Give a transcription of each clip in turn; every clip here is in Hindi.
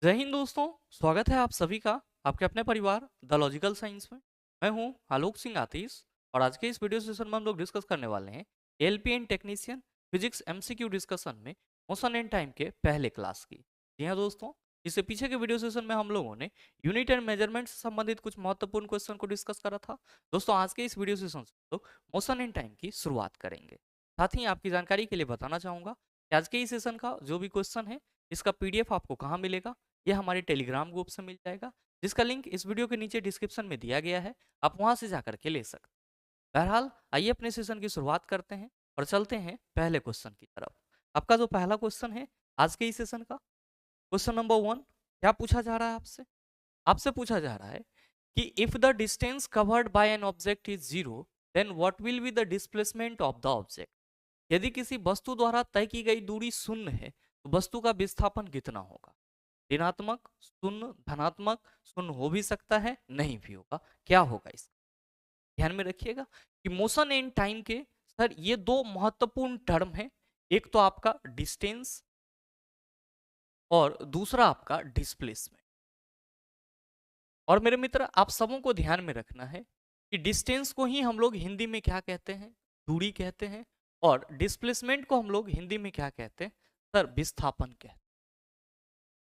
जय हिंद दोस्तों। स्वागत है आप सभी का आपके अपने परिवार द लॉजिकल साइंस में। मैं हूं आलोक सिंह आतिश और आज के इस वीडियो सेशन में हम लोग डिस्कस करने वाले हैं LP and technician physics MCQ discussion में मोशन एंड टाइम के पहले क्लास की। जी हाँ दोस्तों, इससे पीछे के वीडियो सेशन में हम लोगों ने यूनिट एंड मेजरमेंट से संबंधित कुछ महत्वपूर्ण क्वेश्चन को डिस्कस करा था। दोस्तों आज के इस वीडियो सेशन से हम लोग मोशन एंड टाइम की शुरुआत करेंगे। साथ ही आपकी जानकारी के लिए बताना चाहूंगा कि आज के इस सेशन का जो भी क्वेश्चन है इसका पीडीएफ आपको कहाँ मिलेगा, यह हमारे टेलीग्राम ग्रुप से मिल जाएगा, जिसका लिंक इस वीडियो के नीचे डिस्क्रिप्शन में दिया गया है। आप वहां से जाकर के ले सकते हैं। बहरहाल आइए अपने सेशन की शुरुआत करते हैं और चलते हैं पहले क्वेश्चन की तरफ। आपका जो पहला क्वेश्चन है आज के इस सेशन का, क्वेश्चन नंबर 1, क्या पूछा जा रहा है आपसे? आपसे पूछा जा रहा है कि if the distance covered by an object is zero then what will be the displacement of the object. यदि किसी वस्तु द्वारा तय की गई दूरी शून्य है तो वस्तु का विस्थापन कितना होगा? ऋणात्मक, शून्य, धनात्मक, शून्य हो भी सकता है, नहीं भी होगा। क्या होगा इसका? ध्यान में रखिएगा कि मोशन एंड टाइम के सर ये दो महत्वपूर्ण टर्म है। एक तो आपका डिस्टेंस और दूसरा आपका डिस्प्लेसमेंट। और मेरे मित्र आप सबों को ध्यान में रखना है कि डिस्टेंस को ही हम लोग हिंदी में क्या कहते हैं? दूरी कहते हैं। और डिस्प्लेसमेंट को हम लोग हिंदी में क्या कहते हैं? सर विस्थापन कहते हैं।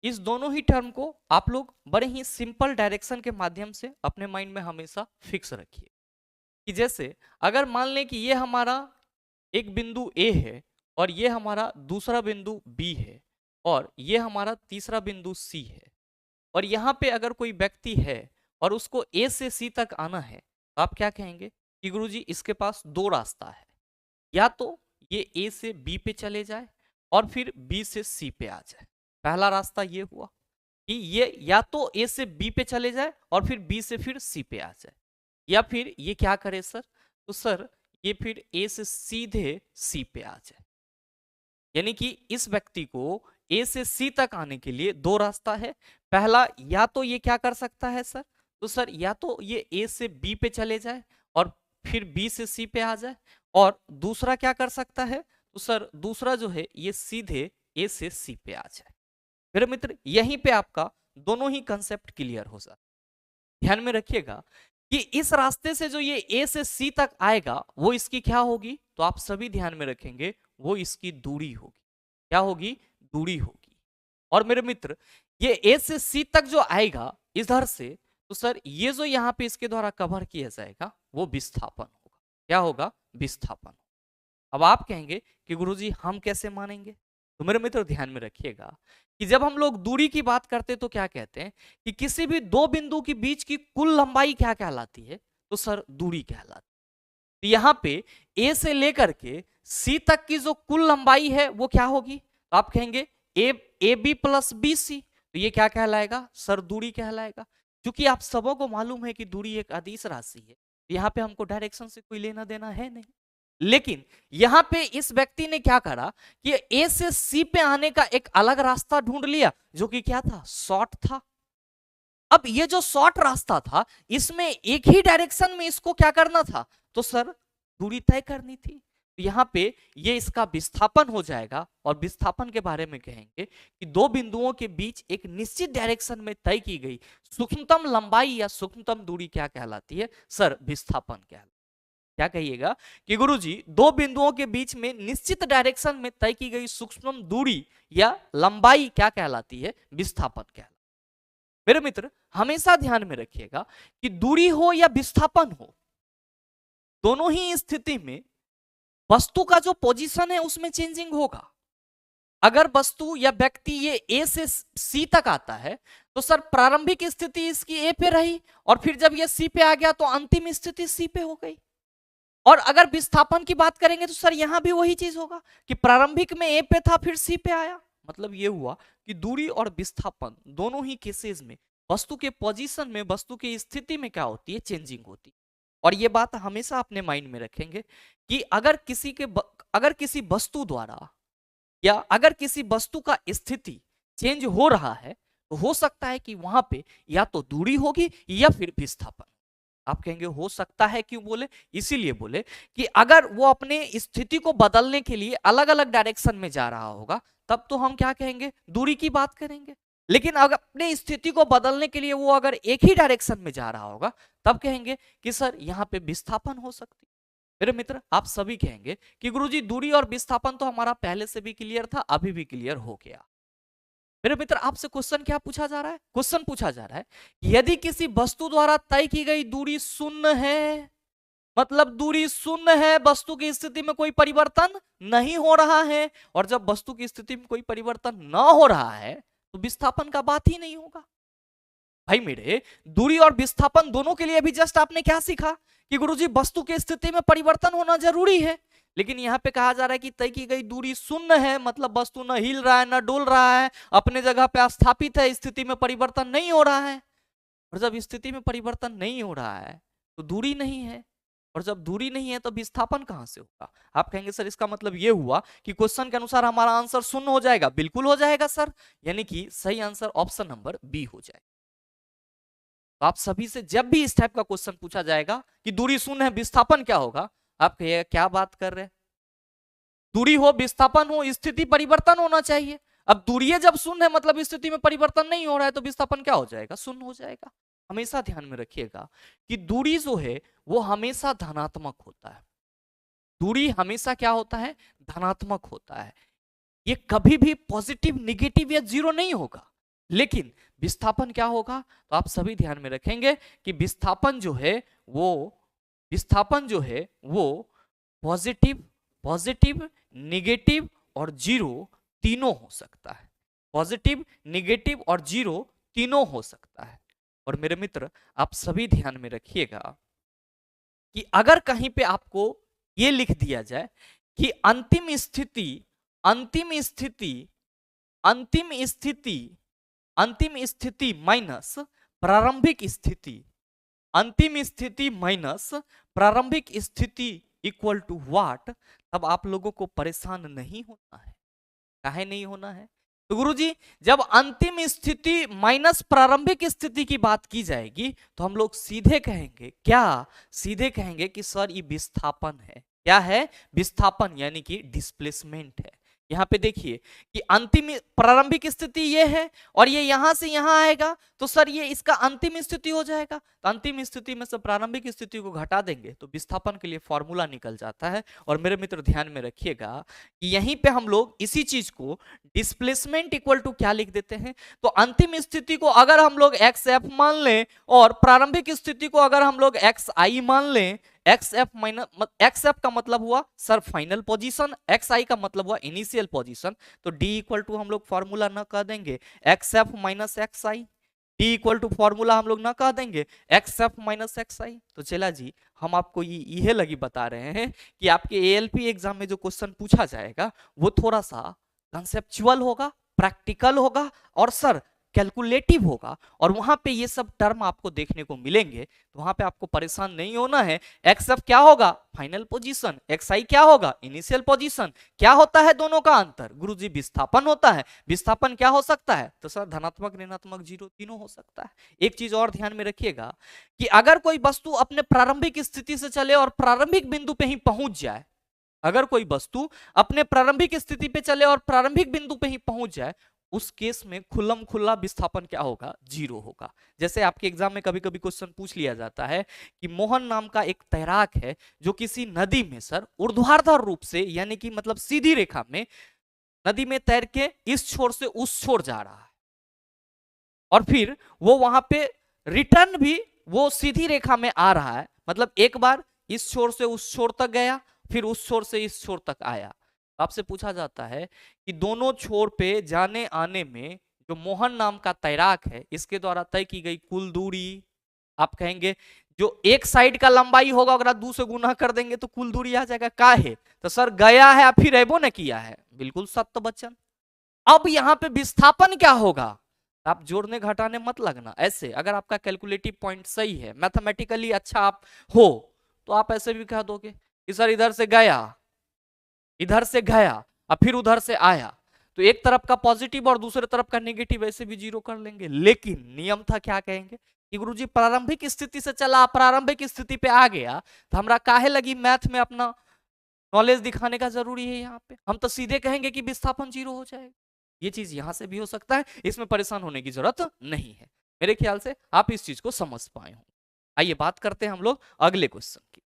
इस दोनों ही टर्म को आप लोग बड़े ही सिंपल डायरेक्शन के माध्यम से अपने माइंड में हमेशा फिक्स रखिए कि जैसे अगर मान लें कि ये हमारा एक बिंदु ए है और ये हमारा दूसरा बिंदु बी है और ये हमारा तीसरा बिंदु सी है, और यहाँ पे अगर कोई व्यक्ति है और उसको ए से सी तक आना है तो आप क्या कहेंगे कि गुरुजी इसके पास दो रास्ता है, या तो ये ए से बी पे चले जाए और फिर बी से सी पे आ जाए। पहला रास्ता ये हुआ कि ये या तो ए से बी पे चले जाए और फिर बी से फिर सी पे आ जाए, या फिर ये क्या करे सर? तो सर ये फिर ए से सीधे सी पे आ जाए। यानी कि इस व्यक्ति को ए से सी तक आने के लिए दो रास्ता है। पहला, या तो ये क्या कर सकता है सर? तो सर या तो ये ए से बी पे चले जाए और फिर बी से सी पे आ जाए, और दूसरा क्या कर सकता है? तो सर दूसरा जो है ये सीधे ए से सी पे आ जाए। मेरे मित्र यहीं पे आपका दोनों ही कंसेप्ट क्लियर हो जाए। ध्यान में रखिएगा कि इस रास्ते से जो ये ए से सी तक आएगा वो इसकी क्या होगी? तो आप सभी ध्यान में रखेंगे वो इसकी दूरी होगी। क्या होगी? दूरी होगी। और मेरे मित्र ये ए से सी तक जो आएगा इधर से, तो सर ये जो यहाँ पे इसके द्वारा कवर किया जाएगा वो विस्थापन होगा। क्या होगा? विस्थापन। अब आप कहेंगे कि गुरुजी हम कैसे मानेंगे? तो मेरे मित्र ध्यान में रखिएगा कि जब हम लोग दूरी की बात करते हैं तो क्या कहते हैं कि किसी भी दो बिंदु के बीच की कुल लंबाई क्या कहलाती है? तो सर दूरी कहलाती है। तो यहाँ पे ए से लेकर के सी तक की जो कुल लंबाई है वो क्या होगी? तो आप कहेंगे A B plus B C. तो ये क्या कहलाएगा? सर दूरी कहलाएगा। क्योंकि आप सबों को मालूम है कि दूरी एक अदिश राशि है, यहाँ पे हमको डायरेक्शन से कोई लेना देना है नहीं। लेकिन यहां पे इस व्यक्ति ने क्या करा कि ए से सी पे आने का एक अलग रास्ता ढूंढ लिया जो कि क्या था? शॉर्ट था। अब ये जो शॉर्ट रास्ता था इसमें एक ही डायरेक्शन में इसको क्या करना था? तो सर दूरी तय करनी थी। तो यहां पे ये इसका विस्थापन हो जाएगा, और विस्थापन के बारे में कहेंगे कि दो बिंदुओं के बीच एक निश्चित डायरेक्शन में तय की गई सूक्ष्मतम लंबाई या सूक्ष्मतम दूरी क्या कहलाती है? सर विस्थापन कहलाती है। क्या कहिएगा कि गुरुजी दो बिंदुओं के बीच में निश्चित डायरेक्शन में तय की गई सूक्ष्म दूरी या लंबाई क्या कहलाती है? विस्थापन कहलाती है। मेरे मित्र हमेशा ध्यान में रखिएगा कि दूरी हो या विस्थापन हो, दोनों ही स्थिति में वस्तु का जो पोजीशन है उसमें चेंजिंग होगा। अगर वस्तु या व्यक्ति ये ए से सी तक आता है तो सर प्रारंभिक स्थिति इसकी ए पे रही, और फिर जब ये सी पे आ गया तो अंतिम स्थिति सी पे हो गई। और अगर विस्थापन की बात करेंगे तो सर यहां भी वही चीज होगा कि प्रारंभिक में ए पे था फिर सी पे आया। मतलब ये हुआ कि दूरी और विस्थापन दोनों ही केसेस में वस्तु के पोजीशन में, वस्तु की स्थिति में क्या होती है? चेंजिंग होती है। और ये बात हमेशा अपने माइंड में रखेंगे कि अगर किसी वस्तु द्वारा या अगर किसी वस्तु का स्थिति चेंज हो रहा है तो हो सकता है कि वहां पे या तो दूरी होगी या फिर विस्थापन। आप कहेंगे हो सकता है, क्यों बोले? इसीलिए बोले कि अगर वो अपने स्थिति को बदलने के लिए अलग अलग डायरेक्शन में जा रहा होगा तब तो हम क्या कहेंगे? दूरी की बात करेंगे। लेकिन अगर अपने स्थिति को बदलने के लिए वो अगर एक ही डायरेक्शन में जा रहा होगा, तब कहेंगे कि सर यहाँ पे विस्थापन हो सकती है। मेरे मित्र, आप सभी कहेंगे कि गुरुजी दूरी और विस्थापन तो हमारा पहले से भी क्लियर था, अभी भी क्लियर हो गया। मेरे मित्र, आपसे क्वेश्चन क्या पूछा जा रहा है? क्वेश्चन पूछा जा रहा है यदि किसी वस्तु द्वारा तय की गई दूरी शून्य है, मतलब दूरी शून्य है, वस्तु की स्थिति में कोई परिवर्तन नहीं हो रहा है, और जब वस्तु की स्थिति में कोई परिवर्तन ना हो रहा है तो विस्थापन का बात ही नहीं होगा। भाई मेरे, दूरी और विस्थापन दोनों के लिए भी जस्ट आपने क्या सीखा कि गुरुजी वस्तु की स्थिति में परिवर्तन होना जरूरी है, लेकिन यहाँ पे कहा जा रहा है कि तय की गई दूरी शून्य है, मतलब वस्तु न हिल रहा है न डोल रहा है, अपने जगह पे स्थापित है, स्थिति में परिवर्तन नहीं हो रहा है। और जब स्थिति में परिवर्तन नहीं हो रहा है तो दूरी नहीं है, और जब दूरी नहीं है तो विस्थापन कहां से होगा? आप कहेंगे सर इसका मतलब ये हुआ कि क्वेश्चन के अनुसार हमारा आंसर शून्य हो जाएगा। बिल्कुल हो जाएगा सर, यानी कि सही आंसर ऑप्शन नंबर बी हो जाएगा। तो आप सभी से जब भी इस टाइप का क्वेश्चन पूछा जाएगा कि दूरी शून्य है, विस्थापन क्या होगा, आप कहिएगा क्या बात कर रहे हैं, दूरी हो विस्थापन हो स्थिति परिवर्तन होना चाहिए। अब दूरी जब शून्य है मतलब स्थिति में परिवर्तन नहीं हो रहा है, तो विस्थापन क्या हो जाएगा? शून्य हो जाएगा। हमेशा ध्यान में रखिएगा कि दूरी जो है वो हमेशा धनात्मक होता है। दूरी हमेशा क्या होता है? धनात्मक होता है। ये कभी भी पॉजिटिव, निगेटिव या जीरो नहीं होगा। लेकिन विस्थापन क्या होगा? तो आप सभी ध्यान में रखेंगे कि विस्थापन जो है वो पॉजिटिव, पॉजिटिव, निगेटिव और जीरो तीनों हो सकता है। पॉजिटिव, निगेटिव और जीरो तीनों हो सकता है। और मेरे मित्र, आप सभी ध्यान में रखिएगा कि अगर कहीं पे आपको ये लिख दिया जाए कि अंतिम स्थिति, अंतिम स्थिति, अंतिम स्थिति, अंतिम स्थिति माइनस प्रारंभिक स्थिति, अंतिम स्थिति माइनस प्रारंभिक स्थिति इक्वल टू व्हाट, तब आप लोगों को परेशान नहीं होना है। काहे नहीं होना है? तो गुरुजी, जब अंतिम स्थिति माइनस प्रारंभिक स्थिति की बात की जाएगी तो हम लोग सीधे कहेंगे क्या? सीधे कहेंगे कि सर ये विस्थापन है। क्या है? विस्थापन, यानी कि डिस्प्लेसमेंट है। यहाँ पे देखिए कि अंतिम प्रारंभिक स्थिति ये है और ये यहां से यहां आएगा, तो सर ये इसका अंतिम स्थिति हो जाएगा। तो अंतिम स्थिति में से प्रारंभिक स्थिति को घटा देंगे तो विस्थापन के लिए फॉर्मूला निकल जाता है। और मेरे मित्र ध्यान में रखिएगा कि यहीं पे हम लोग इसी चीज को डिस्प्लेसमेंट इक्वल टू क्या लिख देते हैं? तो अंतिम स्थिति को अगर हम लोग एक्स एफ मान लें और प्रारंभिक स्थिति को अगर हम लोग एक्स आई मान लें, X F minus, X F का मतलब हुआ sir final position, X I का मतलब हुआ इनिशियल पोजीशन, तो डी इक्वल टू हम लोग फॉर्मूला ना कह देंगे X F minus X I, D equal to formula हम लोग ना कह देंगे X F minus X I. तो चला जी, हम आपको ये लगी बता रहे हैं कि आपके एएलपी एग्जाम में जो क्वेश्चन पूछा जाएगा वो थोड़ा सा कंसेप्चुअल होगा, प्रैक्टिकल होगा और सर कैलकुलेटिव होगा, और वहां पे ये सब टर्म आपको देखने को मिलेंगे। तो वहां पे आपको परेशान नहीं होना है। एक्स एफ क्या होगा? Final position. एक्स आई क्या होगा? Initial position. क्या होता है दोनों का अंतर? गुरुजी विस्थापन होता है। विस्थापन क्या हो सकता है? तो सर धनात्मक, ऋणात्मक, जीरो तीनों हो सकता है। एक चीज और ध्यान में रखिएगा कि अगर कोई वस्तु अपने प्रारंभिक स्थिति से चले और प्रारंभिक बिंदु पे ही पहुंच जाए, अगर कोई वस्तु अपने प्रारंभिक स्थिति पे चले और प्रारंभिक बिंदु पे ही पहुंच जाए, उस केस में खुल्लम खुल्ला विस्थापन क्या होगा? जीरो होगा। जैसे आपके एग्जाम में कभी कभी क्वेश्चन पूछ लिया जाता है कि मोहन नाम का एक तैराक है जो किसी नदी में सर ऊर्ध्वाधर रूप से, यानी कि मतलब सीधी रेखा में नदी में तैर के इस छोर से उस छोर जा रहा है, और फिर वो वहां पे रिटर्न भी वो सीधी रेखा में आ रहा है, मतलब एक बार इस छोर से उस छोर तक गया, फिर उस छोर से इस छोर तक आया। आपसे पूछा जाता है कि दोनों छोर पे जाने आने में जो मोहन नाम का तैराक है इसके द्वारा तय की गई कुल दूरी, आप कहेंगे जो एक साइड का लंबाई होगा अगर 2 से गुना कर देंगे तो कुल दूरी आ जाएगा। का है? तो सर गया है फिर एबो न किया है। बिल्कुल सत्य बच्चन। अब यहाँ पे विस्थापन क्या होगा? आप जोड़ने घटाने मत लगना। ऐसे अगर आपका कैलकुलेटिव पॉइंट सही है, मैथमेटिकली अच्छा आप हो, तो आप ऐसे भी कह दोगे कि सर इधर से गया, इधर से गया और फिर उधर से आया, तो एक तरफ का पॉजिटिव और दूसरे तरफ का नेगेटिव ऐसे भी जीरो कर लेंगे। लेकिन नियम था क्या? कहेंगे कि गुरुजी प्रारंभिक स्थिति से चला, प्रारंभिक स्थिति पे आ गया, तो हमरा काहे लगी मैथ में अपना नॉलेज दिखाने का जरूरी है? यहाँ पे हम तो सीधे कहेंगे कि विस्थापन जीरो हो जाएगा। ये चीज यहां से भी हो सकता है, इसमें परेशान होने की जरूरत नहीं है। मेरे ख्याल से आप इस चीज को समझ पाए हो। आइए बात करते हैं हम लोग अगले क्वेश्चन की।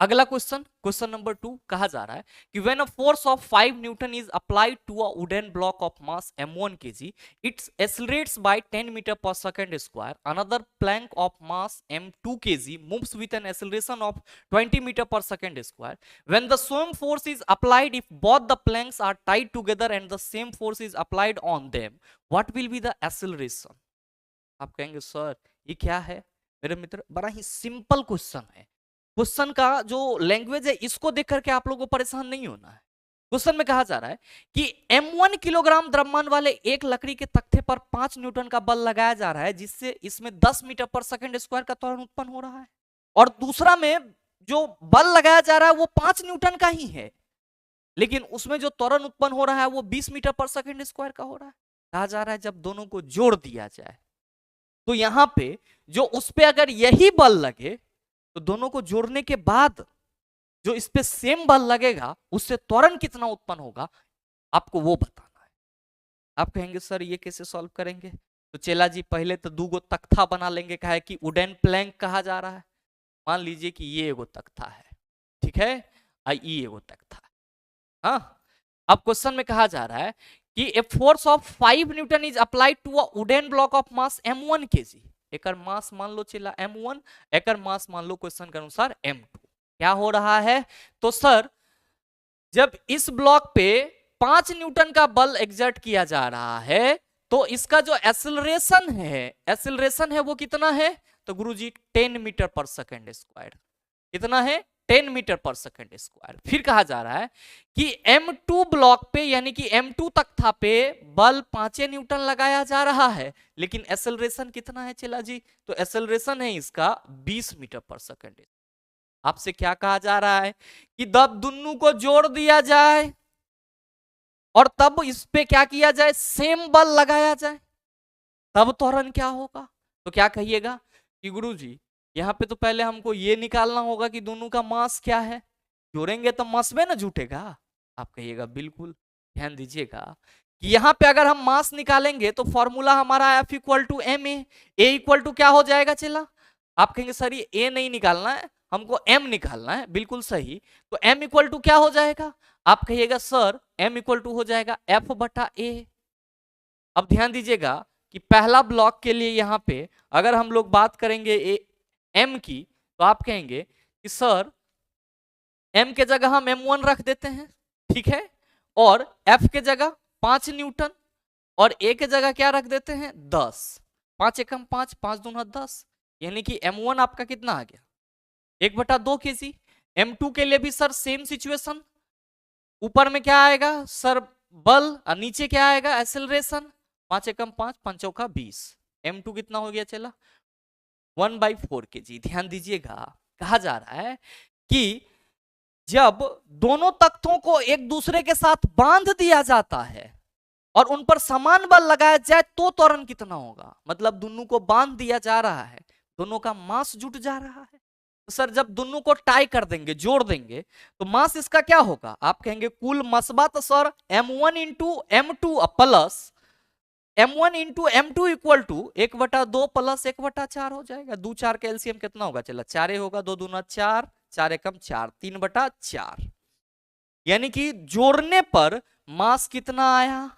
अगला क्वेश्चन, क्वेश्चन नंबर 2, कहा जा रहा है कि when a force of 5 newton is applied to a wooden block of mass m1 kg, it accelerates by 10 meter per second square. Another plank of mass m2 kg moves with an acceleration of 20 meter per second square. When the same force is applied, if both the planks are tied together and the same force is applied on them, what will be the acceleration? आप कहेंगे सर ये क्या है? मेरे मित्र, बड़ा ही सिंपल क्वेश्चन है। क्वेश्चन का जो लैंग्वेज है इसको देख करके आप लोगों को परेशान नहीं होना है। क्वेश्चन में कहा जा रहा है कि m1 किलोग्राम द्रव्यमान वाले एक लकड़ी के तख्ते पर 5 न्यूटन का बल लगाया जा रहा है, जिससे इसमें 10 मीटर पर सेकंड स्क्वायर का त्वरण उत्पन्न हो रहा है। और दूसरा में जो बल लगाया जा रहा है वो 5 न्यूटन का ही है, लेकिन उसमें जो त्वरण उत्पन्न हो रहा है वो 20 मीटर पर सेकंड स्क्वायर का हो रहा है। कहा जा रहा है जब दोनों को जोड़ दिया जाए तो यहां पे जो उस पे अगर यही बल लगे तो दोनों को जोड़ने के बाद जो इस पे सेम बल लगेगा उससे त्वरण कितना उत्पन्न होगा, आपको वो बताना है। आप कहेंगे सर ये कैसे सॉल्व करेंगे? तो चेला जी पहले तो 2 गो तख्ता बना लेंगे, कहा है कि वुडन प्लैंक कहा जा रहा है। मान लीजिए कि ये एगो तख्ता है, ठीक है, ये एगो तख्ता है। हाँ, अब क्वेश्चन में कहा जा रहा है कि a force of 5 newton is applied to a wooden block of mass m1 kg। एकर मास मान लो चला m1, एकर मास मान लो क्वेश्चन के अनुसार m2। क्या हो रहा है? तो सर जब इस ब्लॉक पे 5 न्यूटन का बल एग्जर्ट किया जा रहा है तो इसका जो एक्सेलरेशन है वो कितना है? तो गुरुजी 10 मीटर पर सेकंड स्क्वायर। कितना है? 10 मीटर पर सेकंड स्क्वायर। फिर कहा जा रहा है कि m2 ब्लॉक पे यानी कि m2 तख्ता पे बल 5 न्यूटन लगाया जा रहा है, लेकिन एक्सेलरेशन कितना है चला जी? तो एक्सेलरेशन है इसका 20 मीटर पर सेकंड। आपसे क्या कहा जा रहा है कि जब दोनों को जोड़ दिया जाए और तब इस पे क्या किया जाए, सेम बल लगाया जाए, तब त्वरण क्या होगा? तो क्या कहिएगा कि गुरुजी यहाँ पे तो पहले हमको ये निकालना होगा कि दोनों का मास क्या है, जोड़ेंगे तो मास में ना जुटेगा। आप कहिएगा बिल्कुल। ध्यान दीजिएगा कि यहाँ पे अगर हम मास निकालेंगे तो फॉर्मूला हमारा F equal to M A equal to क्या हो जाएगा चला? आप कहेंगे सर ये ए नहीं निकालना है, हमको m निकालना है। बिल्कुल सही। तो m इक्वल टू क्या हो जाएगा? आप कहिएगा सर m इक्वल टू हो जाएगा F बटा a। अब ध्यान दीजिएगा कि पहला ब्लॉक के लिए यहाँ पे अगर हम लोग बात करेंगे m की, तो आप कहेंगे कि सर m के जगह हम m1 रख देते हैं, ठीक है, और f के जगह 5 न्यूटन और a के जगह क्या रख देते हैं? 10। 5 एकम 5, 5 दूना 10, यानी कि m1 आपका कितना आ गया? 1/2 kg। m2 के लिए भी सर सेम सिचुएशन। ऊपर में क्या आएगा सर? बल, और नीचे क्या आएगा? एक्सेलरेशन। 5 एकम 5, 5 चौका 20। m2 कितना हो गया चला? 1/4 kg। ध्यान दीजिएगा कहा जा रहा है कि जब दोनों तख्तों को एक दूसरे के साथ बांध दिया जाता है और उन पर समान बल लगाया जाए तो त्वरण कितना होगा? मतलब दोनों को बांध दिया जा रहा है, दोनों का मास जुट जा रहा है। तो सर जब दोनों को टाई कर देंगे, जोड़ देंगे, तो मास इसका क्या होगा? आप कहेंगे कुल मसबा तो sir m1 into m2 plus m1 into m2 equal to 1/2 plus 1/4 हो जाएगा। 2 4 का एलसीएम कितना होगा चला? 4 होगा। 2 दूना 4, 4 एकम 4, 3/4। यानी कि जोड़ने पर मास कितना आया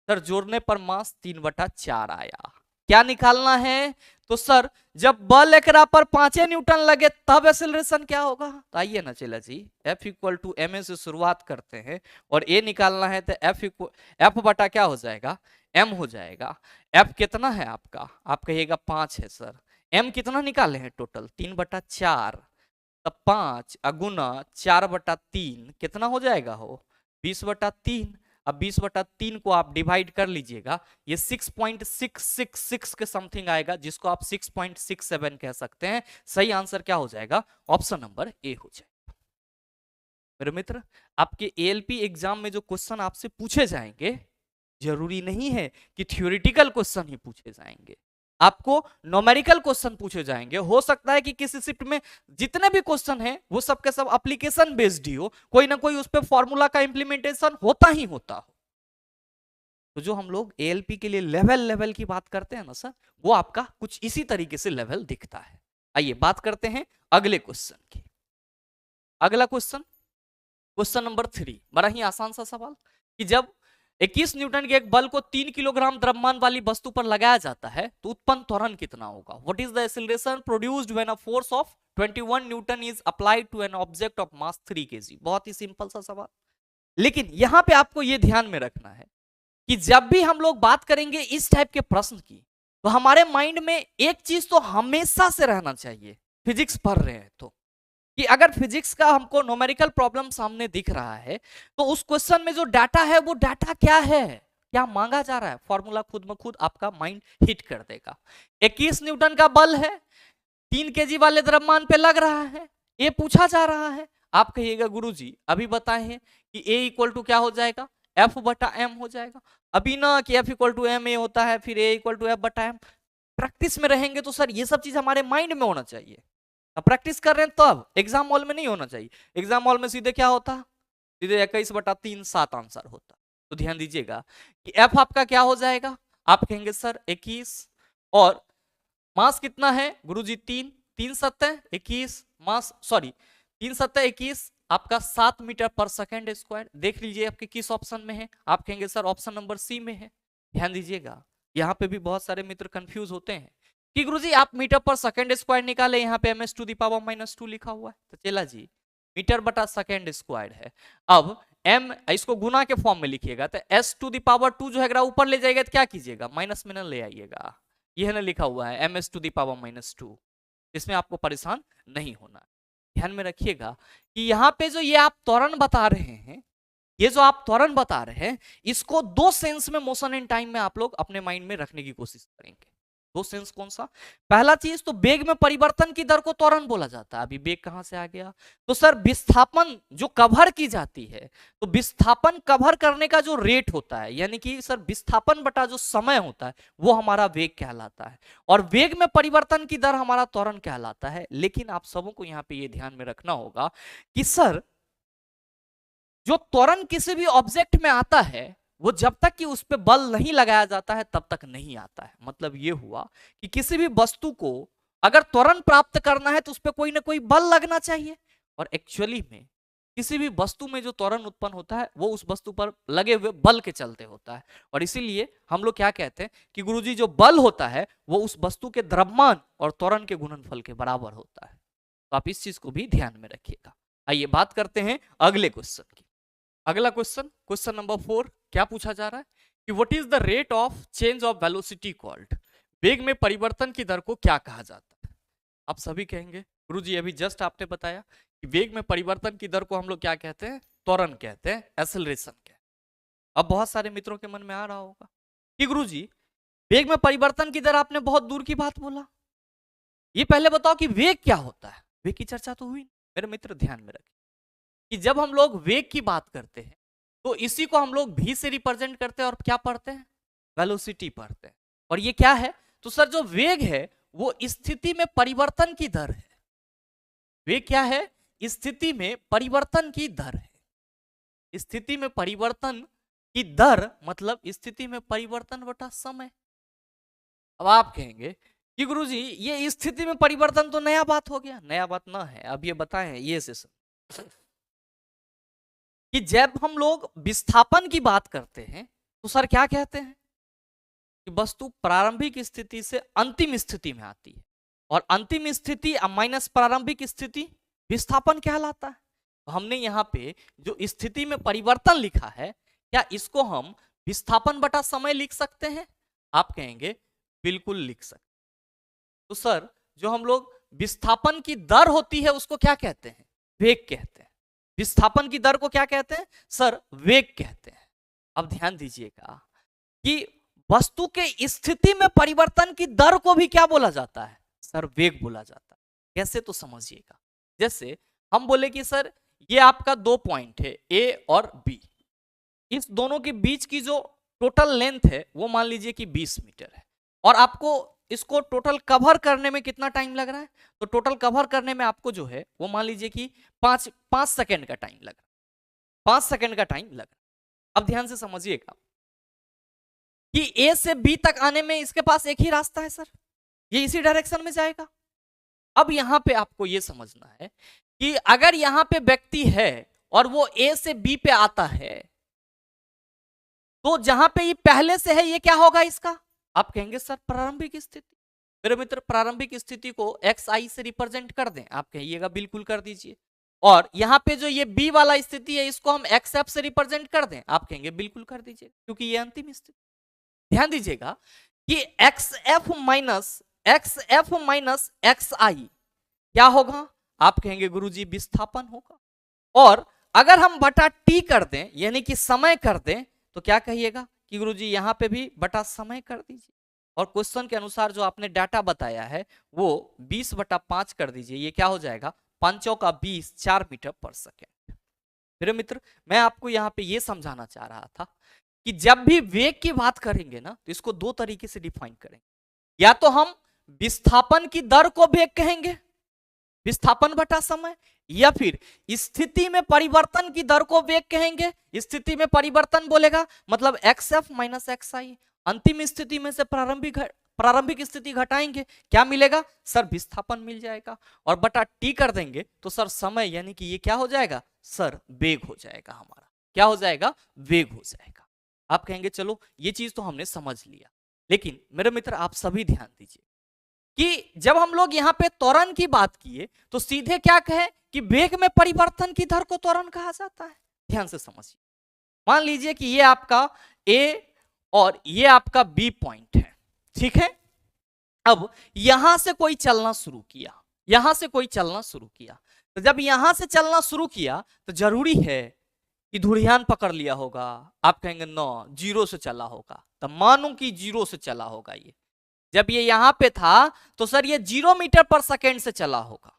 सर? जोड़ने पर मास 3/4 आया। क्या निकालना है? तो सर जब बल एकरा पर 5 न्यूटन लगे तब एक्सेलरेशन क्या होगा? तो आइए ना चला जी, F equal to M A से शुरुआत करते हैं और A निकालना है तो F बटा क्या हो जाएगा? M हो जाएगा। F कितना है आपका? आप कहिएगा 5 है सर। M कितना निकाले हैं टोटल? 3/4। तब 5 गुना 4/3 कितना हो जाएगा? हो 20/3। अब 20/3 को आप डिवाइड कर लीजिएगा, ये 6.666 के समथिंग आएगा, जिसको आप 6.67 कह सकते हैं। सही आंसर क्या हो जाएगा? ऑप्शन नंबर ए हो जाएगा। मेरे मित्र, आपके एएलपी एग्जाम में जो क्वेश्चन आपसे पूछे जाएंगे जरूरी नहीं है कि थ्योरेटिकल क्वेश्चन ही पूछे जाएंगे, आपको न्यूमेरिकल क्वेश्चन पूछे जाएंगे। हो सकता है कि किसी शिफ्ट में जितने भी क्वेश्चन हैं वो सब के सब एप्लीकेशन बेस्ड ही हो, कोई ना कोई उस पर फॉर्मूला का इंप्लीमेंटेशन होता ही होता हो। तो जो हम लोग एएलपी के लिए लेवल लेवल की बात करते हैं ना सर, वो आपका कुछ इसी तरीके से लेवल दिखता है। आइए बात करते हैं अगले क्वेश्चन की। अगला क्वेश्चन, क्वेश्चन नंबर 3, बड़ा ही आसान सा सवाल कि जब 21 न्यूटन के एक बल को 3 किलोग्राम द्रव्यमान वाली वस्तु पर लगाया जाता है तो उत्पन्न त्वरण कितना होगा? What is the acceleration produced when a force of 21 newton is applied to an object of mass 3 kg? बहुत ही सिंपल सा सवाल, लेकिन यहां पे आपको यह ध्यान में रखना है कि जब भी हम लोग बात करेंगे इस टाइप के प्रश्न की, तो हमारे माइंड में एक चीज तो हमेशा से रहना चाहिए, फिजिक्स पढ़ रहे हैं तो, कि अगर फिजिक्स का हमको न्यूमेरिकल प्रॉब्लम सामने दिख रहा है तो उस क्वेश्चन में जो डाटा है वो डाटा क्या है, क्या मांगा जा रहा है, फॉर्मूला खुद में खुद आपका माइंड हिट कर देगा। 21 न्यूटन का बल है, 3 kg वाले द्रव्यमान पे लग रहा है, ये पूछा जा रहा है। आप कहिएगा गुरुजी अभी बताए हैं कि A इक्वल टू क्या हो जाएगा, F बटा M हो जाएगा। अभी ना कि F equal to M A होता है, फिर A इक्वल टू F बटा M। प्रैक्टिस में रहेंगे तो सर ये सब चीज हमारे माइंड में होना चाहिए। अब प्रैक्टिस कर रहे हैं तब, एग्जाम हॉल में नहीं होना चाहिए। एग्जाम हॉल में सीधे क्या होता, सीधे 21/3 7 आंसर होता। तो ध्यान दीजिएगा कि F आपका क्या हो जाएगा, आप कहेंगे सर 21 और मास कितना है गुरुजी 3, 3 सत्ते 21 मास, सॉरी 3 सत्ते 21 आपका 7 मीटर पर सेकेंड स्क्वायर। देख लीजिए आपके किस ऑप्शन में है, आप कहेंगे सर ऑप्शन नंबर सी में है। ध्यान दीजिएगा यहाँ पे भी बहुत सारे मित्र कंफ्यूज होते हैं कि गुरुजी आप मीटर पर सेकेंड स्क्वायर निकाले, यहाँ पे ms⁻² लिखा हुआ है, तो चला जी मीटर बटा सेकेंड स्क्वायर है। अब m इसको गुना के फॉर्म में लिखिएगा तो s⁻² जो है ऊपर ले जाएगा तो क्या कीजिएगा, माइनस में न ले आइएगा, यह है ना लिखा हुआ है ms⁻²। इसमें आपको परेशान नहीं होना। ध्यान में रखिएगा कि यहाँ पे जो ये आप त्वरण बता रहे हैं, ये जो आप त्वरण बता रहे हैं, इसको दो सेंस में मोशन इन टाइम में आप लोग अपने माइंड में रखने की कोशिश करेंगे। दो सेंस कौन सा, पहला चीज तो वेग में परिवर्तन की दर को त्वरण बोला जाता है। अभी वेग कहां से आ गया, तो सर विस्थापन जो कवर की जाती है, तो विस्थापन कवर करने का जो रेट होता है, यानी कि सर विस्थापन बटा जो समय होता है वो हमारा वेग कहलाता है, और वेग में परिवर्तन की दर हमारा त्वरण कहलाता है। लेकिन आप सबों को यहाँ पे ये ध्यान में रखना होगा कि सर जो त्वरण किसी भी ऑब्जेक्ट में आता है वो जब तक कि उस पर बल नहीं लगाया जाता है तब तक नहीं आता है। मतलब ये हुआ कि किसी भी वस्तु को अगर त्वरण प्राप्त करना है तो उस पर कोई ना कोई बल लगना चाहिए, और एक्चुअली में किसी भी वस्तु में जो त्वरण उत्पन्न होता है वो उस वस्तु पर लगे हुए बल के चलते होता है। और इसीलिए हम लोग क्या कहते हैं कि गुरुजी जो बल होता है वो उस वस्तु के द्रव्यमान और त्वरण के गुणनफल के बराबर होता है। तो आप इस चीज को भी ध्यान में रखिएगा। आइए बात करते हैं अगले क्वेश्चन की। अगला क्वेश्चन, क्वेश्चन नंबर 4, क्या पूछा जा रहा है कि what is the rate of change of velocity called? वेग में परिवर्तन की दर को क्या कहा जाता है? आप सभी कहेंगे गुरुजी अभी जस्ट आपने बताया कि वेग में परिवर्तन की दर को हम लोग क्या कहते हैं, त्वरण कहते हैं, एक्सेलरेशन कहते हैं। अब बहुत सारे मित्रों के मन में आ रहा होगा कि गुरुजी वेग में परिवर्तन की दर आपने बहुत दूर की बात बोला, ये पहले बताओ कि वेग क्या होता है। वेग की चर्चा तो हुई। मेरे मित्र ध्यान में रखें कि जब हम लोग वेग की बात करते हैं तो इसी को हम लोग v से रिप्रेजेंट करते हैं और क्या पढ़ते हैं, वेलोसिटी पढ़ते हैं। और ये क्या है, तो सर जो वेग है वो स्थिति में परिवर्तन की दर है। वेग क्या है, स्थिति में परिवर्तन की दर है। स्थिति में परिवर्तन की दर मतलब स्थिति में परिवर्तन बटा समय। अब आप कहेंगे कि गुरुजी ये स्थिति में परिवर्तन तो नया बात हो गया। नया बात ना है, अब ये बताएं ये सेशन कि जब हम लोग विस्थापन की बात करते हैं तो सर क्या कहते हैं कि वस्तु प्रारंभिक स्थिति से अंतिम स्थिति में आती है, और अंतिम स्थिति माइनस प्रारंभिक स्थिति विस्थापन कहलाता है। तो हमने यहाँ पे जो स्थिति में परिवर्तन लिखा है, क्या इसको हम विस्थापन बटा समय लिख सकते हैं? आप कहेंगे बिल्कुल लिख सकते। तो सर जो हम लोग विस्थापन की दर होती है उसको क्या कहते हैं, वेग कहते हैं। विस्थापन की दर को क्या कहते हैं सर, वेग कहते हैं। अब ध्यान दीजिएगा कि वस्तु के स्थिति में परिवर्तन की दर को भी क्या बोला जाता है सर, वेग बोला जाता है। कैसे, तो समझिएगा। जैसे हम बोले कि सर ये आपका 2 पॉइंट है A और B, इस दोनों के बीच की जो टोटल लेंथ है वो मान लीजिए कि 20 मीटर है, और आपको इसको टोटल कवर करने में कितना टाइम लग रहा है, तो टोटल कवर करने में आपको जो है वो मान लीजिए कि 5 सेकेंड का टाइम लग रहा है। 5 सेकेंड का टाइम लग रहा है। अब ध्यान से समझिएगा कि ए से बी तक आने में इसके पास एक ही रास्ता है सर, ये इसी डायरेक्शन में जाएगा। अब यहां पे आपको ये समझना है कि अगर यहां पे व्यक्ति है और वो ए से बी पे आता है, तो जहां पे ये पहले से है ये क्या होगा इसका, आप कहेंगे सर प्रारंभिक स्थिति। मेरे मित्र प्रारंभिक स्थिति को xi से रिप्रेजेंट कर दें, आप कहिएगा बिल्कुल कर दीजिए। और यहां पे जो ये b वाला स्थिति है इसको हम xf से रिप्रेजेंट कर दें, आप कहेंगे बिल्कुल कर दीजिए, क्योंकि ये अंतिम स्थिति। ध्यान दीजिएगा कि xf माइनस xi क्या होगा, आप कहेंगे गुरुजी विस्थापन होगा। और अगर हम बटा t कर दें यानी कि समय कर दें, तो क्या कहिएगा कि गुरुजी यहां पे भी बटा समय कर दीजिए। और क्वेश्चन के अनुसार जो आपने डाटा बताया है वो 20/5 कर दीजिए, ये क्या हो जाएगा 5 का 20, 4 मीटर पर सेकेंड। मेरे मित्र मैं आपको यहाँ पे ये समझाना चाह रहा था कि जब भी वेग की बात करेंगे ना तो इसको दो तरीके से डिफाइन करेंगे, या तो हम विस्थापन की दर को वेग कहेंगे, विस्थापन बटा समय, या फिर स्थिति में परिवर्तन की दर को वेग कहेंगे। स्थिति में परिवर्तन बोलेगा मतलब xf माइनस xi, अंतिम स्थिति में से प्रारंभिक स्थिति घटाएंगे, क्या मिलेगा सर विस्थापन मिल जाएगा। और बटा t कर देंगे तो सर समय यानी कि ये क्या हो जाएगा सर वेग हो जाएगा, हमारा क्या हो जाएगा वेग हो जाएगा। आप कहेंगे चलो ये चीज तो हमने समझ लिया, लेकिन मेरे मित्र आप सभी ध्यान दीजिए कि जब हम लोग यहाँ पे त्वरण की बात किए तो सीधे क्या कहे कि वेग में परिवर्तन की दर को त्वरण कहा जाता है। ध्यान से समझिए, मान लीजिए कि ये आपका A और ये आपका B पॉइंट है, ठीक है। अब यहां से कोई चलना शुरू किया, यहां से कोई चलना शुरू किया, तो जब यहां से चलना शुरू किया तो जरूरी है कि धुरियान पकड़ लिया होगा। आप कहेंगे नो, जीरो से चला होगा, तो मानो कि जीरो से चला होगा। ये जब ये यहां पे था तो सर ये 0 मीटर पर सेकेंड से चला होगा,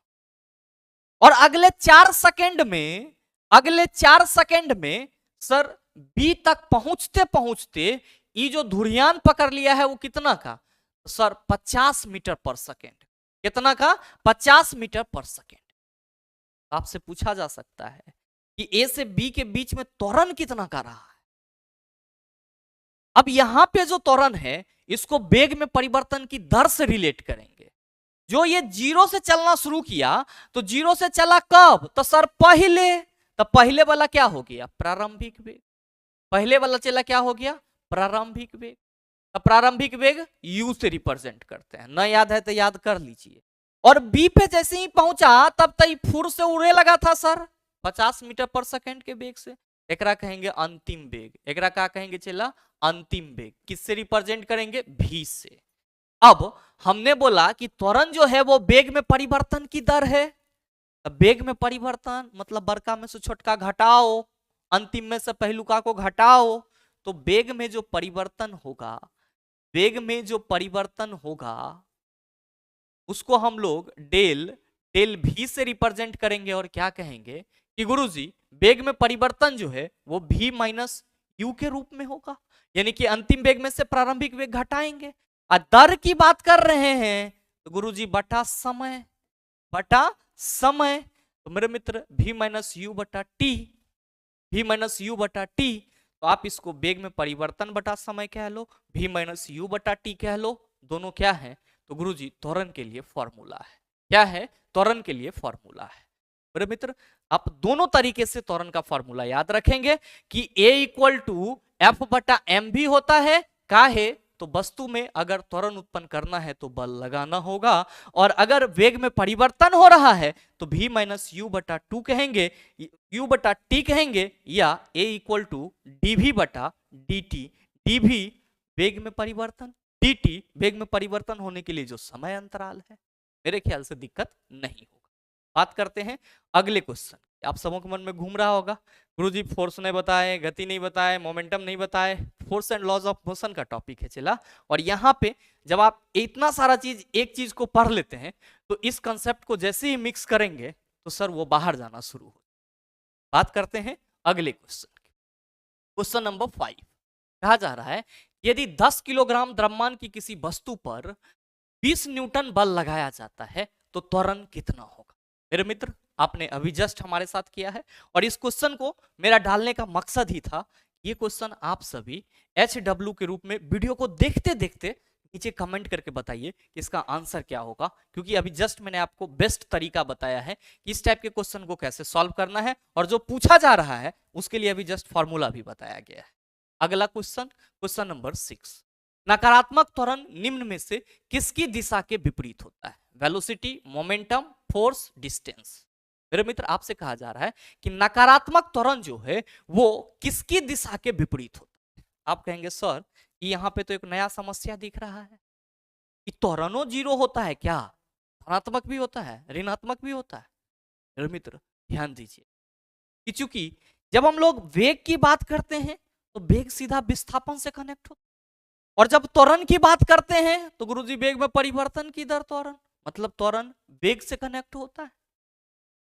और अगले 4 सेकेंड में सर बी तक पहुंचते पहुंचते ये जो धुरियान पकड़ लिया है वो कितना का सर 50 मीटर पर सेकेंड, कितना का 50 मीटर पर सेकेंड। आपसे पूछा जा सकता है कि ए से बी के बीच में त्वरण कितना का रहा है। अब यहां पे जो त्वरण है इसको वेग में परिवर्तन की दर से रिलेट करेंगे। जो ये 0 से चलना शुरू किया तो 0 से चला कब, तो सर पहले, तो पहले वाला क्या हो गया प्रारंभिक वेग, पहले वाला चला क्या हो गया प्रारंभिक वेग। तो प्रारंभिक वेग u से रिप्रेजेंट करते हैं, न याद है तो याद कर लीजिए। और b पे जैसे ही पहुंचा तब तक फुर से उड़े लगा था सर 50 मीटर पर सेकेंड के वेग से, एकरा कहेंगे अंतिम वेग। एकरा क्या कहेंगे चला अंतिम वेग, किससे रिप्रेजेंट करेंगे v से। अब हमने बोला कि त्वरण जो है वो वेग में परिवर्तन की दर है, वेग में परिवर्तन मतलब बड़का में से छोटका घटाओ, अंतिम में से पहलुका को घटाओ, तो वेग में जो परिवर्तन होगा, वेग में जो परिवर्तन होगा उसको हम लोग डेल v से रिप्रेजेंट करेंगे। और क्या कहेंगे कि गुरुजी वेग में परिवर्तन जो है वो v माइनस u के रूप में होगा, यानी कि अंतिम वेग में से प्रारंभिक वेग घटाएंगे। और दर की बात कर रहे हैं तो गुरुजी बटा समय, बटा समय, तो मेरे मित्र v माइनस u बटा टी, v माइनस u बटा टी, तो आप इसको वेग में परिवर्तन बटा समय कह लो, v माइनस u बटा टी कह लो, दोनों क्या है तो गुरुजी त्वरण के लिए फॉर्मूला है। क्या है त्वरण के लिए फॉर्मूला है। मेरे मित्र आप दोनों तरीके से त्वरण का फॉर्मूला याद रखेंगे कि A इक्वल टू एफ बटा एम भी होता है, काहे तो वस्तु में अगर त्वरण उत्पन्न करना है तो बल लगाना होगा, और अगर वेग में परिवर्तन हो रहा है तो v माइनस यू बटा टू कहेंगे, u बटा टी कहेंगे, या A इक्वल टू dv बटा dt। dv वेग में परिवर्तन, dt वेग में परिवर्तन होने के लिए जो समय अंतराल है, मेरे ख्याल से दिक्कत नहीं होगा। बात करते हैं अगले क्वेश्चन। आप सबों के मन में घूम रहा होगा गुरुजी फोर्स नहीं बताए, गति नहीं बताए, मोमेंटम नहीं बताए, force and laws of motion का टॉपिक है चला। और यहाँ पे जब आप इतना सारा चीज एक चीज को पढ़ लेते हैं तो इस कंसेप्ट को जैसे ही मिक्स करेंगे तो सर वो बाहर जाना शुरू हो। बात करते हैं अगले क्वेश्चन की। क्वेश्चन नंबर 5 कहा जा रहा है यदि 10 किलोग्राम द्रव्यमान की किसी वस्तु पर 20 न्यूटन बल लगाया जाता है तो त्वरण कितना होगा। मेरे मित्र आपने अभी जस्ट हमारे साथ किया है, और इस क्वेश्चन को मेरा डालने का मकसद ही था ये क्वेश्चन आप सभी HW के रूप में वीडियो को देखते देखते नीचे कमेंट करके बताइए कि इसका आंसर क्या होगा, क्योंकि अभी जस्ट मैंने आपको बेस्ट तरीका बताया है कि इस टाइप के क्वेश्चन को कैसे सॉल्व करना है, और जो पूछा जा रहा है उसके लिए अभी जस्ट फॉर्मूला भी बताया गया है। अगला क्वेश्चन, क्वेश्चन नंबर 6, नकारात्मक त्वरण निम्न में से किसकी दिशा के विपरीत होता है? Velocity, momentum, force, distance. मेरे मित्र, आपसे कहा जा रहा है कि नकारात्मक त्वरण जो है वो किसकी दिशा के विपरीत होता है? आप कहेंगे सर यहाँ पे तो एक नया समस्या दिख रहा है कि त्वरणों जीरो होता है क्या? धनात्मक भी होता है, ऋणात्मक भी होता है। मेरे मित्र ध्यान दीजिए कि चूंकि जब हम लोग वेग की बात करते हैं तो वेग सीधा विस्थापन से कनेक्ट होता है, और जब त्वरण की बात करते हैं तो गुरुजी वेग में परिवर्तन की दर त्वरण, मतलब त्वरण वेग से कनेक्ट होता है।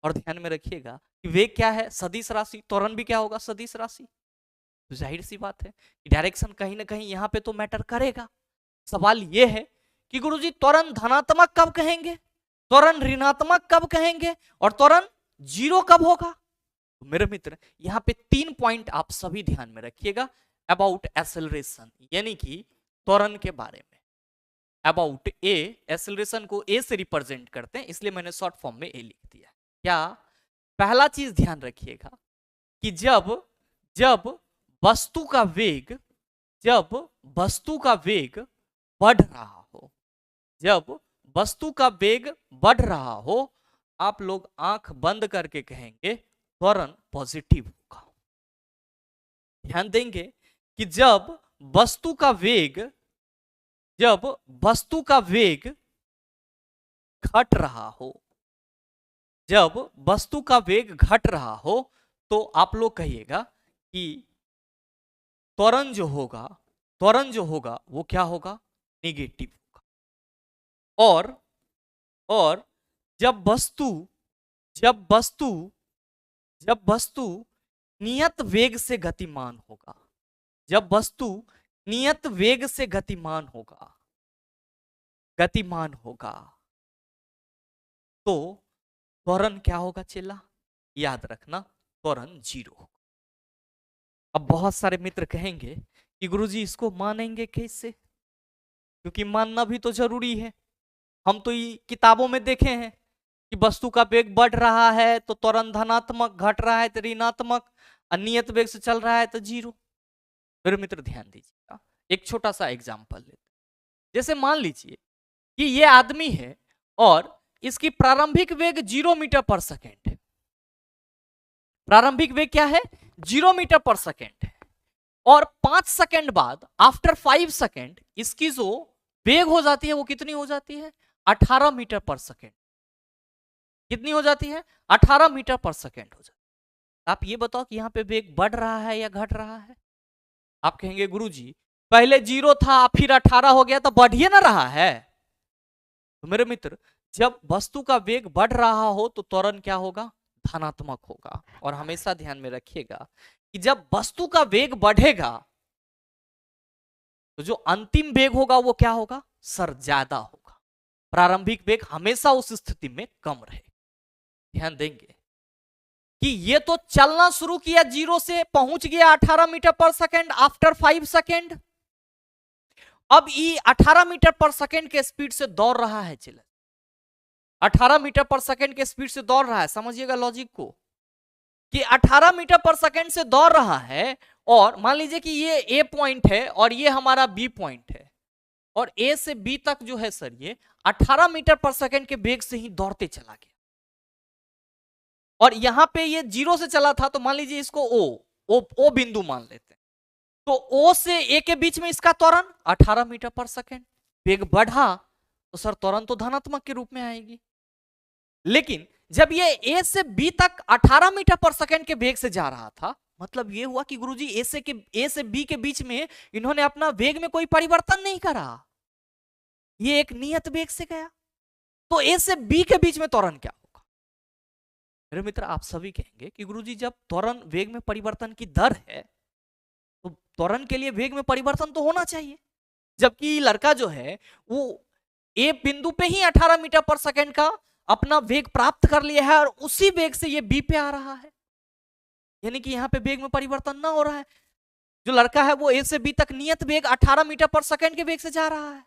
और ध्यान में रखिएगा कि वेग क्या है? सदिश राशि। त्वरण भी क्या होगा? सदिश राशि। तो जाहिर सी बात है कि डायरेक्शन कहीं ना कहीं यहाँ पे तो मैटर करेगा। सवाल ये है कि गुरुजी त्वरण धनात्मक कब कहेंगे, त्वरण ऋणात्मक कब कहेंगे, और त्वरण जीरो कब होगा? तो मेरे मित्र यहाँ पे 3 पॉइंट आप सभी ध्यान में रखिएगा अबाउट एक्सेलरेशन, यानी कि त्वरण के बारे में। अबाउट ए, एक्सेलरेशन को ए से रिप्रेजेंट करते हैं, इसलिए मैंने शॉर्ट फॉर्म में ए लिख दिया। क्या? पहला चीज ध्यान रखिएगा कि जब जब वस्तु का वेग जब वस्तु का वेग बढ़ रहा हो, जब वस्तु का वेग बढ़ रहा हो, आप लोग आंख बंद करके कहेंगे त्वरण पॉजिटिव होगा। ध्यान देंगे कि जब वस्तु का वेग घट रहा हो, जब वस्तु का वेग घट रहा हो, तो आप लोग कहिएगा कि त्वरण जो होगा वो क्या होगा? नेगेटिव होगा। और जब वस्तु नियत वेग से गतिमान होगा, जब वस्तु नियत वेग से गतिमान होगा तो त्वरण क्या होगा चेला? याद रखना, त्वरण जीरो होगा। अब बहुत सारे मित्र कहेंगे कि गुरुजी इसको मानेंगे कैसे, क्योंकि मानना भी तो जरूरी है। हम तो ये किताबों में देखे हैं कि वस्तु का वेग बढ़ रहा है तो त्वरण धनात्मक, घट रहा है तो ऋणात्मक, अनियत वेग से चल रहा है तो जीरो। मेरे मित्र ध्यान दीजिएगा, एक छोटा सा एग्जाम्पल लेते हैं। जैसे मान लीजिए कि ये आदमी है और इसकी प्रारंभिक वेग 0 मीटर पर सेकेंड है। प्रारंभिक वेग क्या है? 0 मीटर पर सेकेंड है। और 5 सेकेंड बाद, आफ्टर 5 सेकेंड, इसकी जो वेग हो जाती है वो कितनी हो जाती है? 18 मीटर पर सेकेंड। कितनी हो जाती है? 18 मीटर पर सेकेंड हो जाती है। आप ये बताओ कि यहाँ पे वेग बढ़ रहा है या घट रहा है? आप कहेंगे गुरुजी पहले 0 था फिर 18 हो गया तो बढ़ ही ना रहा है। तो मेरे मित्र जब वस्तु का वेग बढ़ रहा हो तो त्वरण क्या होगा? धनात्मक होगा। और हमेशा ध्यान में रखिएगा कि जब वस्तु का वेग बढ़ेगा तो जो अंतिम वेग होगा वो क्या होगा? सर ज्यादा होगा। प्रारंभिक वेग हमेशा उस स्थिति में कम रहे। ध्यान देंगे कि ये तो चलना शुरू किया 0 से, पहुंच गया 18 मीटर पर सेकेंड आफ्टर 5 सेकेंड। अब ये 18 मीटर पर सेकेंड के स्पीड से दौड़ रहा है। चले 18 मीटर पर सेकेंड के स्पीड से दौड़ रहा है। समझिएगा लॉजिक को कि 18 मीटर पर सेकेंड से दौड़ रहा है, और मान लीजिए कि ये ए पॉइंट है और ये हमारा बी पॉइंट है, और ए से बी तक जो है सर ये 18 मीटर पर सेकेंड के वेग से ही दौड़ते चला गया। और यहां पे ये 0 से चला था, तो मान लीजिए इसको ओ बिंदु मान लेते हैं। तो ओ से ए के बीच में इसका त्वरण 18 मीटर पर सेकेंड। वेग बढ़ा तो सर त्वरण तो धनात्मक के रूप में आएगी। लेकिन जब ये ए से बी तक 18 मीटर पर सेकेंड के वेग से जा रहा था, मतलब ये हुआ कि गुरुजी ए से बी के बीच में इन्होंने अपना वेग में कोई परिवर्तन नहीं करा, ये एक नियत वेग से गया। तो ए से बी के बीच में त्वरण क्या होगा? मेरे मित्र आप सभी कहेंगे कि गुरुजी जब त्वरण वेग में परिवर्तन की दर है तो त्वरण के लिए वेग में परिवर्तन तो होना चाहिए, जबकि लड़का जो है वो ए बिंदु पे ही 18 मीटर पर सेकेंड का अपना वेग प्राप्त कर लिया है और उसी वेग से ये बी पे आ रहा है, यानी कि यहां पे वेग में परिवर्तन ना हो रहा है। जो लड़का है वो ए से बी तक नियत वेग 18 मीटर पर सेकंड के वेग से जा रहा है।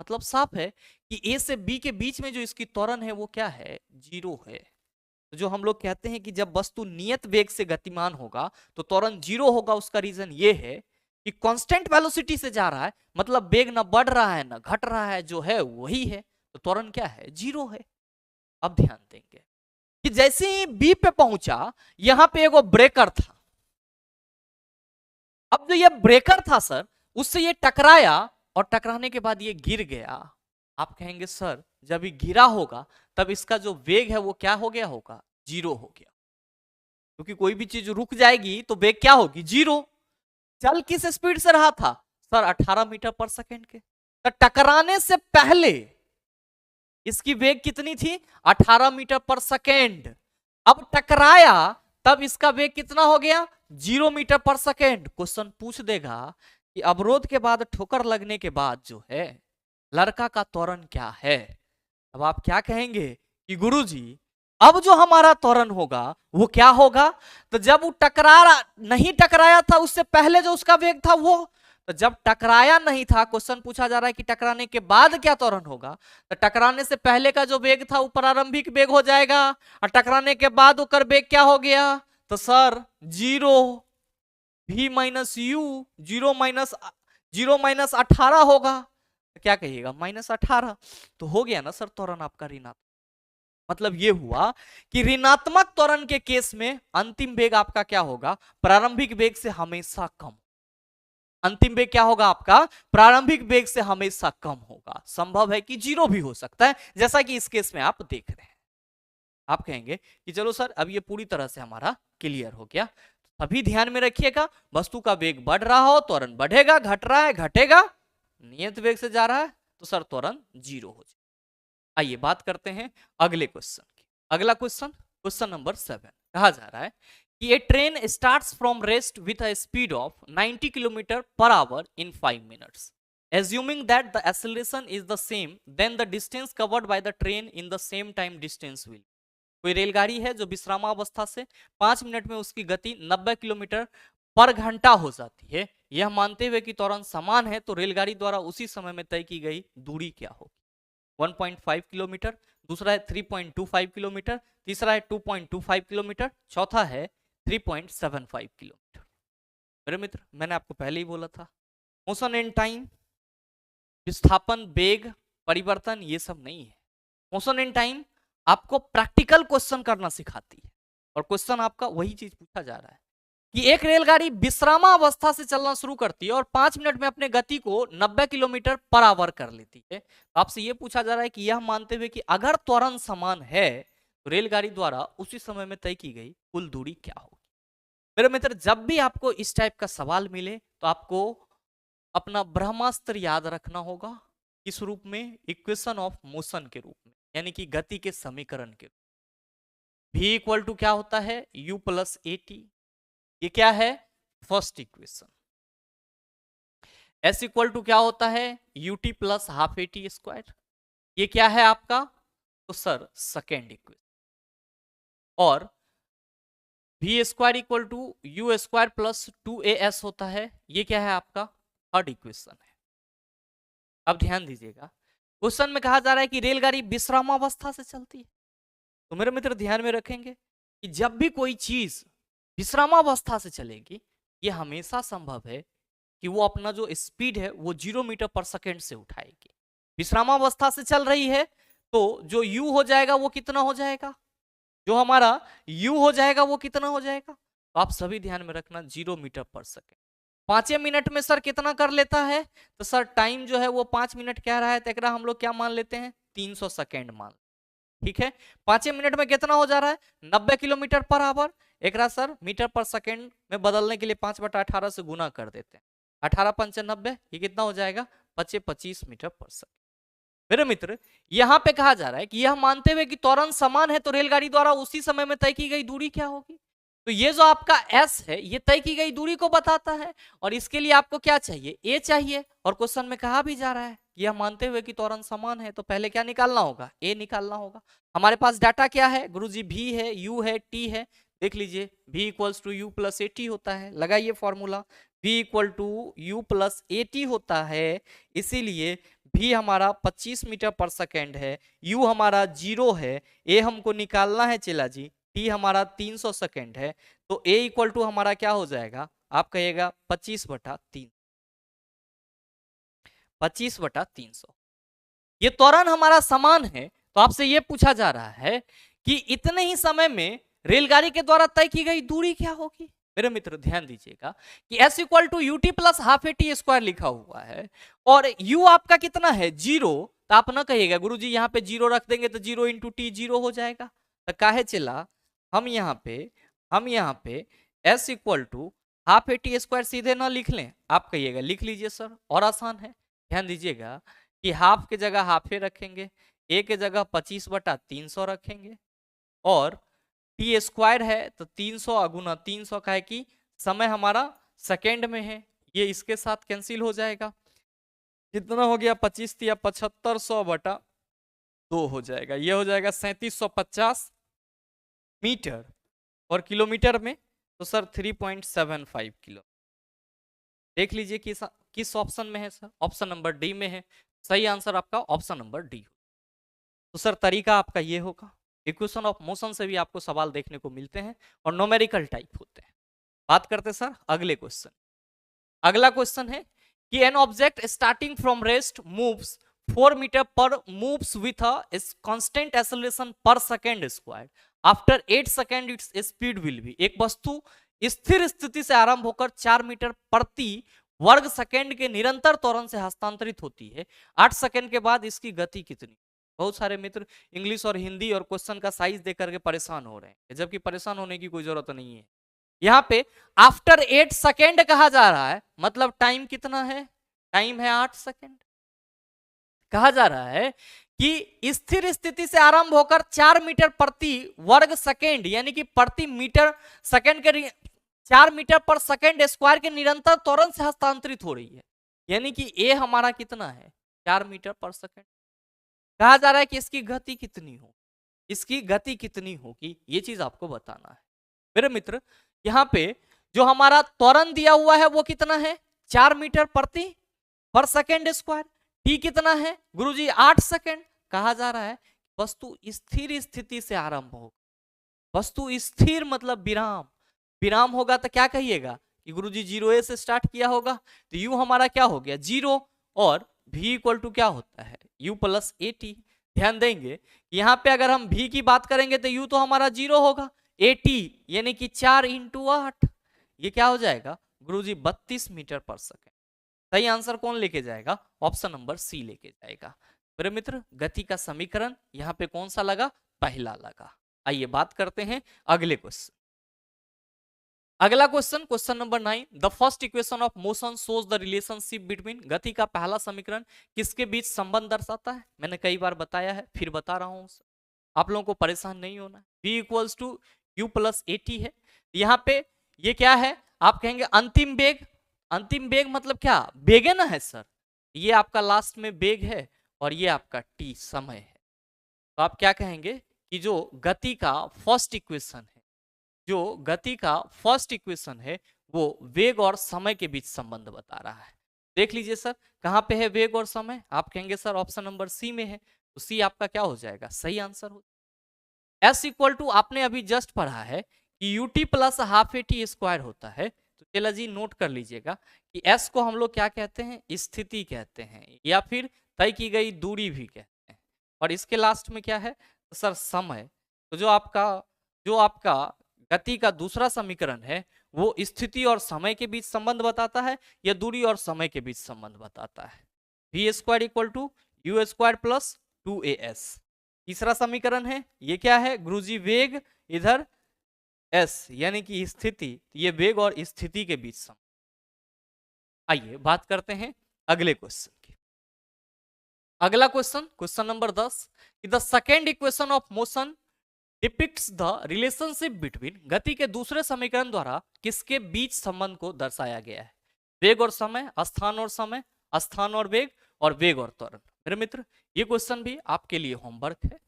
मतलब साफ है कि ए से बी के बीच में जो इसकी त्वरण है वो क्या है, 0 है। तो जो हम लोग कहते हैं कि जब वस्तु नियत वेग से गतिमान होगा तो त्वरण 0 होगा, उसका रीजन ये है कि कांस्टेंट वेलोसिटी से जा रहा है, मतलब वेग ना बढ़ रहा है ना घट रहा है, जो है वही है, तो त्वरण क्या है, 0 है। अब ध्यान देंगे कि जैसे ही बी पे पहुंचा, यहां पे एगो ब्रेकर था। अब जो ये ब्रेकर था सर, उससे ये टकराया और टकराने के बाद ये गिर गया। आप कहेंगे सर जब ये गिरा होगा तब इसका जो वेग है वो क्या हो गया होगा, 0 हो गया, क्योंकि कोई भी चीज रुक जाएगी तो वेग क्या होगी, 0। चल किस स्पीड से रहा था सर, 18 मीटर पर सेकेंड के। तो टकराने से पहले इसकी वेग कितनी थी, 18 मीटर पर सेकेंड। अब टकराया तब इसका वेग कितना हो गया, 0 मीटर पर सेकेंड। क्वेश्चन पूछ देगा कि अवरोध के बाद ठोकर लगने के बाद जो है लड़का का त्वरण क्या है। अब आप क्या कहेंगे कि गुरुजी अब जो हमारा त्वरण होगा वो क्या होगा। तो जब वो नहीं टकराया था उससे पहले जो उसका वेग था वो, तो जब टकराया नहीं था, क्वेश्चन पूछा जा रहा है कि टकराने के बाद क्या त्वरण होगा। तो टकराने से पहले का जो वेग था वो प्रारंभिक वेग हो जाएगा, और टकराने के बाद वो वेग क्या हो गया, तो sir 0 v minus you, 0 minus 18 होगा। तो क्या कहिएगा, -18। तो हो गया ना सर त्वरण आपका ऋणात्मक। मतलब ये हुआ कि ऋणात्मक त्वरण के केस में अंतिम वेग आपका क्या होगा, प्रारंभिक वेग से हमेशा कम। अंतिम वेग क्या होगा आपका, प्रारंभिक वेग से हमेशा कम होगा। संभव है कि 0 भी हो सकता है, जैसा कि इस केस में आप देख रहे हैं। आप कहेंगे कि चलो सर अब ये पूरी तरह से हमारा क्लियर हो गया। अभी ध्यान में रखिएगा, वस्तु का वेग बढ़ रहा हो त्वरण बढ़ेगा, घट रहा है घटेगा, नियत वेग से जा रहा है तो सर त्वरण 0 हो जाए। आइए बात करते हैं अगले क्वेश्चन की। अगला क्वेश्चन, क्वेश्चन नंबर 7, कहा जा रहा है कि a train starts from rest with a speed of 90 kilometre per hour in 5 minutes. Assuming that the acceleration is the same, then the distance covered by the train in the same time distance will। कोई रेलगाड़ी है जो विश्रामावस्था से 5 मिनट में उसकी गति 90 किलोमीटर पर घंटा हो जाती है, यह मानते हुए कि त्वरण समान है, तो रेलगाड़ी द्वारा उसी समय में तय की गई दूरी क्या होगी। 1.5 किलोमीटर, दूसरा है 3.25 किलोमीटर, तीसरा है 2.25 किलोमीटर, चौथा है 3.75 किलोमीटर। मेरे मित्र मैंने आपको पहले ही बोला था, मोशन इन टाइम, विस्थापन, वेग, परिवर्तन, ये सब नहीं है। मोशन इन टाइम आपको प्रैक्टिकल क्वेश्चन करना सिखाती है, और क्वेश्चन आपका वही चीज पूछा जा रहा है कि एक रेलगाड़ी विश्रामावस्था से चलना शुरू करती है और 5 मिनट में अपने गति को 90 किलोमीटर पर आवर कर लेती है। आपसे यह पूछा जा रहा है कि यह मानते हुए कि अगर त्वरण समान है तो रेलगाड़ी द्वारा उसी समय में तय की गई कुल दूरी क्या होगी। मेरे मित्र जब भी आपको इस टाइप का सवाल मिले तो आपको अपना ब्रह्मास्त्र याद रखना होगा। किस रूप में, इक्वेशन ऑफ मोशन के रूप में, यानी कि गति के समीकरण के रूप में। v इक्वल टू क्या होता है, u प्लस ए टी, ये क्या है first equation. s equal to क्या होता है, ut plus half A T square, ये क्या है आपका, तो सर सेकेंड इक्वेशन। और v square equal to U square plus 2as होता है, ये क्या है आपका थर्ड इक्वेशन है। अब ध्यान दीजिएगा, क्वेश्चन में कहा जा रहा है कि रेलगाड़ी विश्रामावस्था से चलती है, तो मेरे मित्र ध्यान में रखेंगे कि जब भी कोई चीज विश्रामावस्था से चलेगी, ये हमेशा संभव है कि वो अपना जो स्पीड है वो 0 मीटर पर सेकेंड से उठाएगी। विश्रामावस्था से चल रही है तो जो u हो जाएगा वो कितना हो जाएगा, जो हमारा u हो जाएगा वो कितना हो जाएगा, तो आप सभी ध्यान में रखना 0 मीटर पर सेकेंड। 5 मिनट में सर कितना कर लेता है, तो सर टाइम जो है वो 5 मिनट कह रहा है, तो एक हम लोग क्या मान लेते हैं 300 सेकेंड मान, ठीक है। 5 मिनट में कितना हो जा रहा है 90 किलोमीटर पर आवर। एक सर मीटर पर सेकेंड में बदलने के लिए 5/18 से गुना कर देते हैं, 18 पंचे 90, ये कितना हो जाएगा 25 मीटर पर सेकेंड। मेरे मित्र यहां पे कहा जा रहा है कि यह मानते हुए कि त्वरण समान है तो रेलगाड़ी द्वारा उसी समय में तय की गई दूरी क्या होगी। तो ये जो आपका s है ये तय की गई दूरी को बताता है, और इसके लिए आपको क्या चाहिए, a चाहिए। और क्वेश्चन में कहा भी जा रहा है यह मानते हुए कि त्वरण समान है, तो पहले क्या निकालना होगा, a निकालना होगा। हमारे पास डाटा क्या है गुरुजी, v है, u है, t है। देख लीजिए v equals to U plus A T होता है, लगाइए formula, v equal to U plus A T होता है, इसीलिए v हमारा 25 मीटर पर सेकेंड है, u हमारा 0 है, a हमको निकालना है चेला जी, t हमारा 300 सेकेंड है, तो a इक्वल टू हमारा क्या हो जाएगा, आप कहिएगा 25/300। 25/300 ये त्वरण हमारा समान है, तो आपसे ये पूछा जा रहा है कि इतने ही समय में रेलगाड़ी के द्वारा तय की गई दूरी क्या होगी। मेरे मित्र ध्यान दीजिएगा कि s equal to U T plus half A T square लिखा हुआ है और u आपका कितना है 0, तो आप ना कहिएगा गुरुजी यहाँ पे 0 रख देंगे तो 0 इंटू टी 0 हो जाएगा, तो काहे चला हम यहाँ पे s equal to half A T square सीधे ना लिख लें, आप कहिएगा लिख लीजिए सर और आसान है। ध्यान दीजिएगा कि हाफ के जगह हाफे रखेंगे, ए के जगह 25/300 रखेंगे और टी स्क्वायर है तो 300 अगुना 300 का है कि समय हमारा सेकेंड में है, ये इसके साथ कैंसिल हो जाएगा, कितना हो गया 25 या 7500/2 हो जाएगा, ये हो जाएगा 3750 मीटर और किलोमीटर में तो सर 3.75 किलो। देख लीजिए किस ऑप्शन में है सर, ऑप्शन नंबर डी में है, सही आंसर आपका ऑप्शन नंबर डी। तो सर तरीका आपका ये होगा, इक्वेशन ऑफ मोशन से भी आपको सवाल देखने को मिलते हैं और न्यूमेरिकल टाइप होते हैं। बात करते सर अगले क्वेश्चन। अगला क्वेश्चन है कि an object starting from rest moves 4 metre per moves with a constant acceleration per second square after 8 second its speed will be. एक वस्तु स्थिर स्थिति से आरंभ होकर 4 मीटर प्रति वर्ग सेकंड के निरंतर त्वरण से हस्तांतरित होती है, 8 सेकंड के बाद इसकी गति कितनी। बहुत सारे मित्र इंग्लिश और हिंदी और क्वेश्चन का साइज देख करके परेशान हो रहे हैं, जबकि परेशान होने की कोई जरूरत नहीं है। यहाँ पे आफ्टर 8 सेकेंड कहा जा रहा है, मतलब टाइम कितना है, टाइम है 8 सेकेंड। कहा जा रहा है कि स्थिर स्थिति से आरंभ होकर 4 मीटर प्रति वर्ग सेकेंड यानी कि प्रति मीटर सेकेंड के 4 मीटर पर सेकेंड स्क्वायर के निरंतर त्वरण से हस्तांतरित हो रही है, यानी कि ए हमारा कितना है 4 मीटर पर सेकेंड। कहा जा रहा है कि इसकी गति कितनी हो, इसकी गति कितनी होगी, ये चीज आपको बताना है। मेरे मित्र यहाँ पे जो हमारा त्वरण दिया हुआ है वो कितना है 4 मीटर प्रति पर सेकेंड स्क्वायर, टी कितना है गुरुजी 8 सेकेंड। कहा जा रहा है वस्तु स्थिर स्थिति से आरंभ हो, वस्तु स्थिर मतलब विराम, विराम होगा तो क्या कहिएगा कि गुरुजी 0 से स्टार्ट किया होगा, तो यू हमारा क्या हो गया 0 और v इक्वल टू क्या होता है u प्लस ए टी। ध्यान देंगे यहाँ पे अगर हम v की बात करेंगे तो u तो हमारा 0 होगा, ए टी यानी कि 4 इंटू 8, ये क्या हो जाएगा गुरुजी 32 मीटर पर सेकेंड। सही आंसर कौन लेके जाएगा, ऑप्शन नंबर सी लेके जाएगा। मेरे मित्र गति का समीकरण यहाँ पे कौन सा लगा, पहला लगा। आइए बात करते हैं अगले क्वेश्चन। अगला question, question number 9, the first equation of motion shows the relationship between. गति का पहला समीकरण किसके बीच संबंध दर्शाता है, मैंने कई बार बताया है फिर बता रहा हूं, आप लोगों को परेशान नहीं होना। v equals to U plus A T है, यहाँ पे ये क्या है आप कहेंगे अंतिम वेग, अंतिम वेग मतलब क्या वेग है ना है सर, ये आपका लास्ट में वेग है और ये आपका टी समय है। तो आप क्या कहेंगे कि जो गति का फर्स्ट इक्वेशन है, जो गति का फर्स्ट इक्वेशन है वो वेग और समय के बीच संबंध बता रहा है। देख लीजिए सर कहां पे है वेग और समय, आप कहेंगे सर ऑप्शन नंबर सी में है, तो सी आपका क्या हो जाएगा सही आंसर हो। एस इक्वल टू आपने अभी जस्ट पढ़ा है कि you T plus half A T square होता है, तो चला जी नोट कर लीजिएगा कि एस को हम लोग क्या कहते हैं स्थिति कहते हैं या फिर तय की गई दूरी भी कहते हैं, और इसके लास्ट में क्या है तो सर समय। तो जो आपका गति का दूसरा समीकरण है वो स्थिति और समय के बीच संबंध बताता है या दूरी और समय के बीच संबंध बताता है। V square equal to U square plus 2as। तीसरा समीकरण है ये क्या है गुरुजी वेग, इधर s यानी कि स्थिति, ये वेग और स्थिति के बीच संबंध। आइए बात करते हैं अगले क्वेश्चन की। अगला question, question number 10, the second equation of motion depicts the relationship between. गति के दूसरे समीकरण द्वारा किसके बीच संबंध को दर्शाया गया है, वेग और समय, स्थान और समय, स्थान और वेग, और वेग और त्वरण। मेरे मित्र ये क्वेश्चन भी आपके लिए होमवर्क है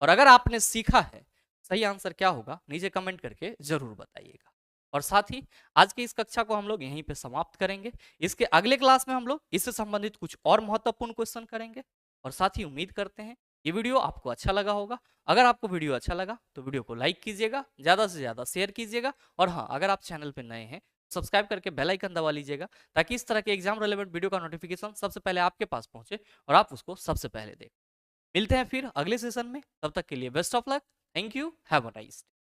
और अगर आपने सीखा है सही आंसर क्या होगा नीचे कमेंट करके जरूर बताइएगा। और साथ ही आज की इस कक्षा को हम लोग यहीं पे समाप्त करेंगे। इसके अगले क्लास में हम लोग इससे संबंधित कुछ और महत्वपूर्ण क्वेश्चन करेंगे और साथ ही उम्मीद करते हैं ये वीडियो आपको अच्छा लगा होगा। अगर आपको वीडियो अच्छा लगा तो वीडियो को लाइक कीजिएगा, ज़्यादा से ज़्यादा शेयर कीजिएगा और हाँ, अगर आप चैनल पर नए हैं सब्सक्राइब करके बेल आइकन दबा लीजिएगा ताकि इस तरह के एग्जाम रिलेवेंट वीडियो का नोटिफिकेशन सबसे पहले आपके पास पहुंचे और आप उसको सबसे पहले देखें। मिलते हैं फिर अगले सेशन में, तब तक के लिए best of luck. Thank you, have a nice day.